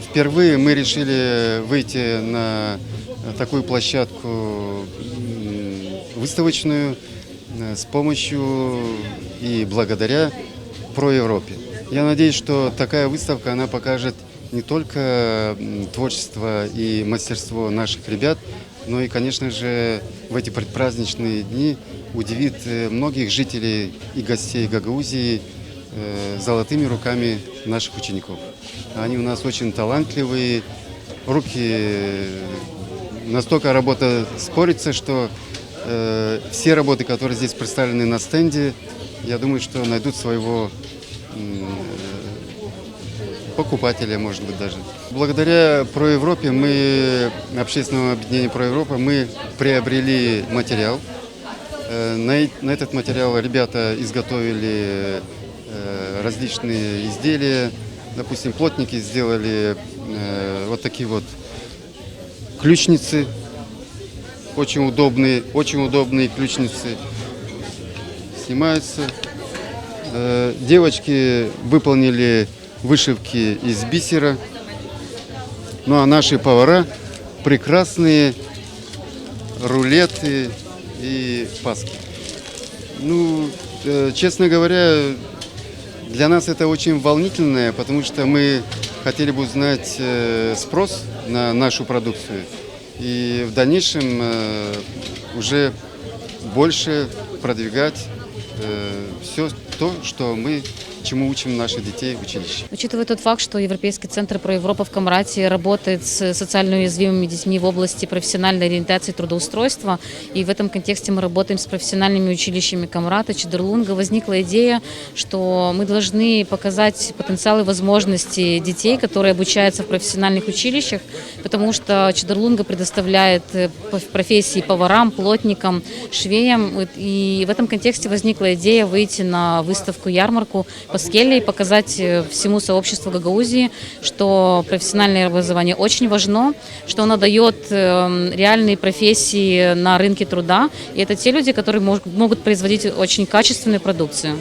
Впервые мы решили выйти на такую площадку выставочную с помощью и благодаря Про-Европе. Я надеюсь, что такая выставка, она покажет не только творчество и мастерство наших ребят, но и, конечно же, в эти предпраздничные дни удивит многих жителей и гостей Гагаузии золотыми руками наших учеников. Они у нас очень талантливые, руки, настолько работа спорится, что все работы, которые здесь представлены на стенде, я думаю, что найдут своего покупателя, может быть, даже. Благодаря Про-Европе общественному объединению Про-Европа, мы приобрели материал. На этот материал ребята изготовили различные изделия. Допустим, плотники сделали вот такие вот ключницы, очень удобные ключницы. Снимаются. Девочки выполнили вышивки из бисера. Ну а наши повара прекрасные рулеты и паски. Ну, честно говоря, для нас это очень волнительно, потому что мы хотели бы узнать спрос на нашу продукцию и в дальнейшем уже больше продвигать все то, что чему учим наших детей в училище. Учитывая тот факт, что Европейский центр Про-Европа в Камрате работает с социально уязвимыми детьми в области профессиональной ориентации и трудоустройства, и в этом контексте мы работаем с профессиональными училищами Камрата, Чедерлунга, возникла идея, что мы должны показать потенциал и возможности детей, которые обучаются в профессиональных училищах, потому что Чедерлунга предоставляет профессии поварам, плотникам, швеям, и в этом контексте возникла идея выйти на выставку-ярмарку Паскелли и показать всему сообществу Гагаузии, что профессиональное образование очень важно, что оно дает реальные профессии на рынке труда, и это те люди, которые могут производить очень качественную продукцию.